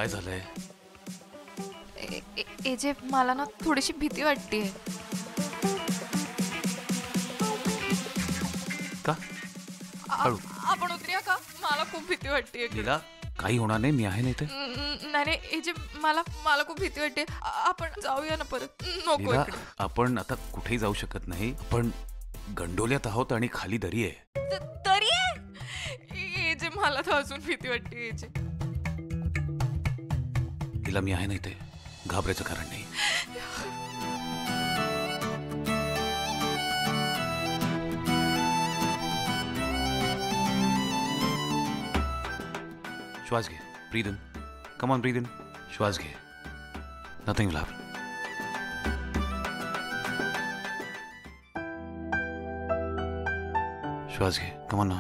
काय झालंय? एजे मला ना थोडीशी भीती वाटतेय. का? आपण उतरूया का? मला खूप भीती वाटतेय. लीला काही होणार नाही, मी आहे ना इथे. नाही एजे मला खूप भीती वाटते. आपण जाऊया ना परत. नको लीला, इकडे. आपण आता कुठेही जाऊ शकत नाही. पण गंडोल्यात आहोत आणि खाली दरी आहे. तरी एजे मला तर अजून भीती वाटते. एजे लीला मी आहे ना इथे, घाबरायचं कारण नाही. श्वास घे, breathe in. Come on, breathe in. श्वास घे. Nothing will happen. श्वास घे, कम ऑन नाउ.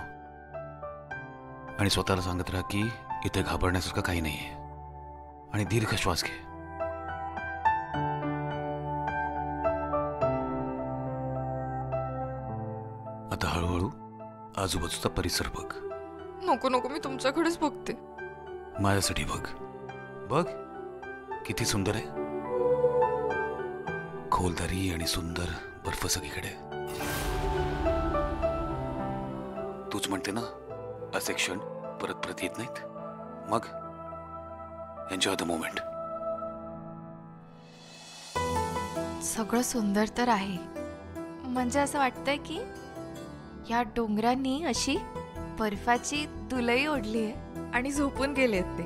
आणि स्वतःला सांगत राहा की इथे घाबरण्यासारखं काही नाहीये. आणि दीर्घ श्वास घे. आता हळूहळू आजूबाजूचा परिसर बघ. नको नको, मी तुमच्याकडेच बघते. माझ्यासाठी बघ. बघ किती सुंदर आहे. खोलदरी आणि सुंदर बर्फ सगळीकडे. तूच म्हणते ना असे क्षण परत परत येत नाहीत. मग एन्जॉय द मोमेंट. सगळं सुंदर तर आहे. म्हणजे असं वाटतंय की या डोंगरांनी अशी बर्फाची दुलई ओढली आहे आणि झोपून गेलेत ते.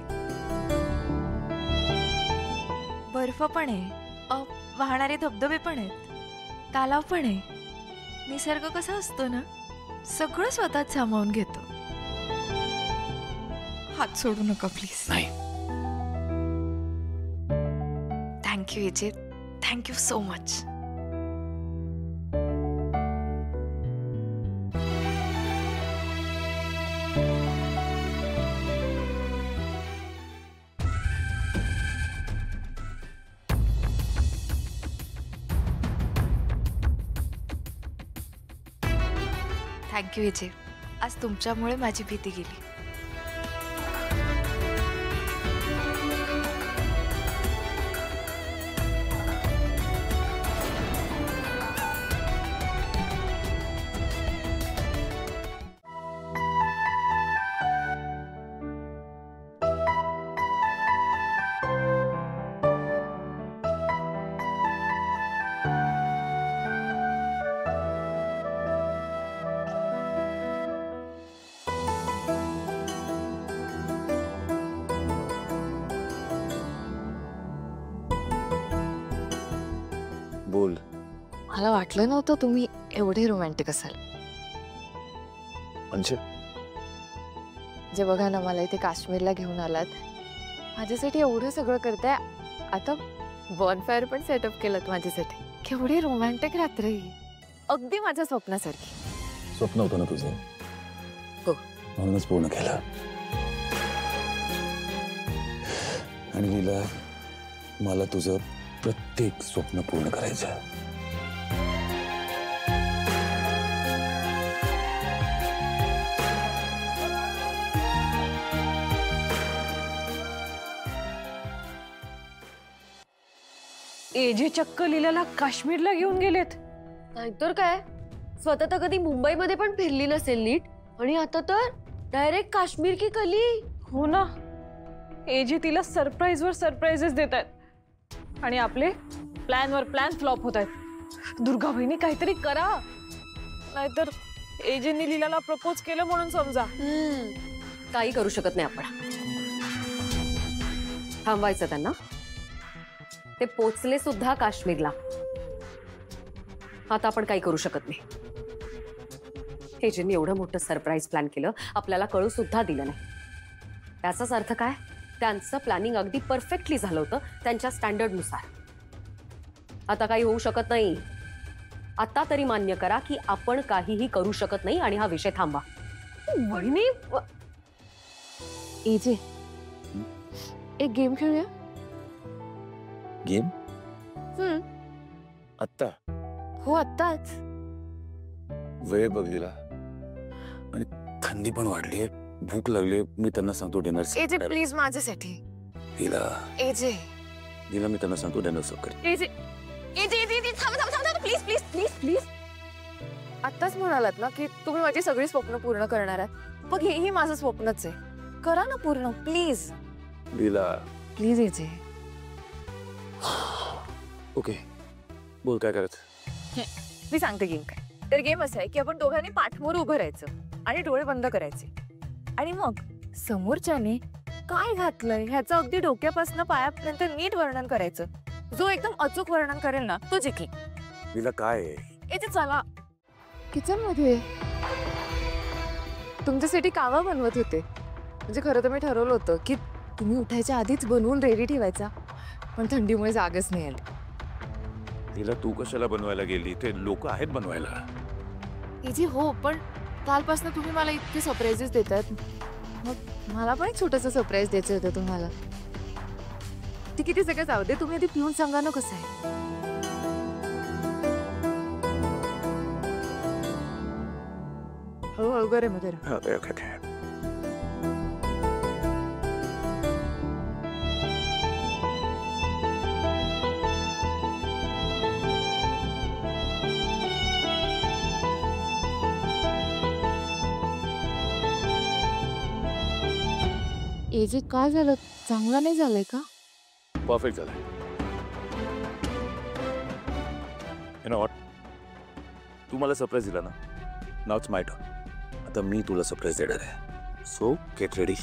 बर्फ पण आहे, वाहणारे धबधबे पण आहेत, तलाव पण आहे. निसर्ग कसा असतो ना, सगळं स्वतःच सामावून घेतो. हात सोडू नका प्लीज. नाही. Thank you AJ, thank you so much. Thank you AJ, आज तुमच्यामुळे माझी भीती गेली. बोल. मला वाटलं नव्हतं तुम्ही एवढे रोमॅन्टिक असाल. म्हणजे जे बघा ना, मला इथे काश्मीरला घेऊन आलात, माझ्यासाठी एवढं सगळं करताय. आता बॉनफायर पण सेटअप केलं माझ्यासाठी. केवढी रोमॅन्टिक रात्र ही, अगदी माझ्या स्वप्नासारखी. स्वप्न होतं ना तुझं? हो. म्हणूनच पूर्ण केलं. आणि लीला, मला तुझं प्रत्येक स्वप्न पूर्ण करायचं. एजे चक्क लीलाला काश्मीरला घेऊन गेलेत. नाहीतर काय, स्वतः तर कधी मुंबईमध्ये पण फिरली नसेल नीट, आणि आता तर डायरेक्ट काश्मीर की कली. हो ना, एजे तिला सरप्राईज वर सरप्राइजेस देत आहेत आणि आपले प्लॅन वर प्लॅन फ्लॉप होत आहेत. दुर्गा बहिणी काहीतरी करा, नाहीतर एजेने लीलाला प्रपोज केलं म्हणून समजा. काही करू शकत नाही आपण. थांबवायचं त्यांना. ते पोचले सुद्धा काश्मीरला. आता आपण काही करू शकत नाही. एजेने एवढं मोठं सरप्राईज प्लॅन केलं, आपल्याला कळू सुद्धा दिलं नाही. त्याचाच अर्थ काय? त्यांचं प्लॅनिंग अगदी परफेक्टली झालं होतं त्यांच्या स्टँडर्डनुसार. आता काही होऊ शकत नाही. आता तरी मान्य करा की आपण काहीही करू शकत नाही आणि हा विषय थांबवा. वहिनी, एजे, एक गेम खेळूया. गेम? आत्ता? हो, आत्ताच. वेळ बघितला आणि थंडी पण वाढली आहे, भूक लागली. मी त्यांना सांगतो डिनर. एजे प्लीज माझ्यासाठी. नीला एजे नीला मी त्यांना सांगतो त्यांना सब कर. एजे एजे एजे थांब थांब थांब प्लीज प्लीज प्लीज प्लीज. आत्ताच म्हणालात ना की तुम्ही माझी सगळी स्वप्न पूर्ण करणार आहात. मग हेही माझं स्वप्नच आहे. करा ना पूर्ण please Neela please AJ. Okay बोल काय करायचं. मी सांगते गेम काय. तर गेम असं आहे की आपण दोघांनी पाठमोर उभं राहायचं आणि डोळे बंद करायचे आणि मग समोरच्याने काय घातलंय ह्याचं अगदी डोक्यापासून पायापर्यंत नीट वर्णन करायचं. जो एकदम अचूक वर्णन करेल ना तो जिंकेल. नीला काय आहे? येते चला किचन मध्ये तुमच्यासाठी कावा बनवत होते. म्हणजे खरं तर मी ठरवलं होतं की तुम्ही उठायच्या आधीच बनवून रेडी ठेवायचा, पण थंडीमुळे जागच नाही आली. नीला तू कशाला बनवायला गेली? ते लोक आहेत बनवायला. इजी हो, पण कालपासून तुम्ही मला इतके सरप्राईजेस देतात. मग मला पण एक छोटंसं सरप्राईज द्यायचं होतं तुम्हाला. ती किती सगळं जाऊ दे, तुम्ही आधी पिऊन सांगा ना कसं आहे. हो गरम आहे गरम. Okay okay. एजे काय झालं? चांगलं नाही झालंय का? परफेक्ट झालं. यू नो व्हॉट, तू मला सरप्राईज दिला ना, नाव इट्स माय टर्न. आता मी तुला सरप्राईज देणार आहे. So get ready.